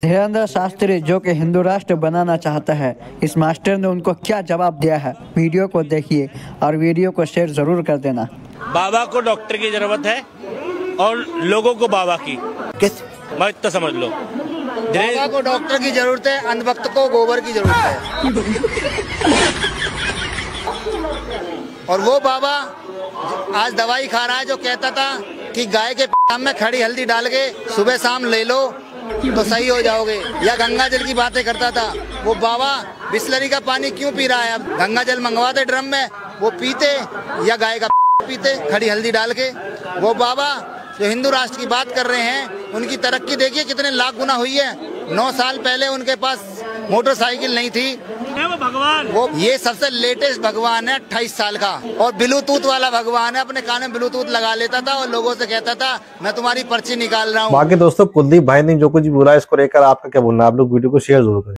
धीरेन्द्र शास्त्री जो कि हिंदू राष्ट्र बनाना चाहता है, इस मास्टर ने उनको क्या जवाब दिया है, वीडियो को देखिए और वीडियो को शेयर जरूर कर देना। बाबा को डॉक्टर की जरूरत है और लोगों को बाबा की। किस मैं इतना समझ लो, बाबा को डॉक्टर की जरूरत है, अंधभक्त को गोबर की जरूरत है। और वो बाबा आज दवाई खा रहा है जो कहता था कि गाय के पेट में खड़ी हल्दी डाल के सुबह शाम ले लो तो सही हो जाओगे, या गंगा जल की बातें करता था। वो बाबा बिस्लरी का पानी क्यों पी रहा है? अब गंगा जल मंगवाते ड्रम में, वो पीते या गाय का पीते खड़ी हल्दी डाल के। वो बाबा जो हिंदू राष्ट्र की बात कर रहे हैं, उनकी तरक्की देखिए कितने लाख गुना हुई है। 9 साल पहले उनके पास मोटरसाइकिल नहीं थी। वो भगवान, वो ये सबसे लेटेस्ट भगवान है, 28 साल का, और ब्लूटूथ वाला भगवान है। अपने कान में ब्लूटूथ लगा लेता था और लोगों से कहता था मैं तुम्हारी पर्ची निकाल रहा हूँ। बाकी दोस्तों, कुलदीप भाई ने जो कुछ बोला इसको लेकर आपका क्या बोलना है? आप लोग वीडियो को शेयर जरूर करें।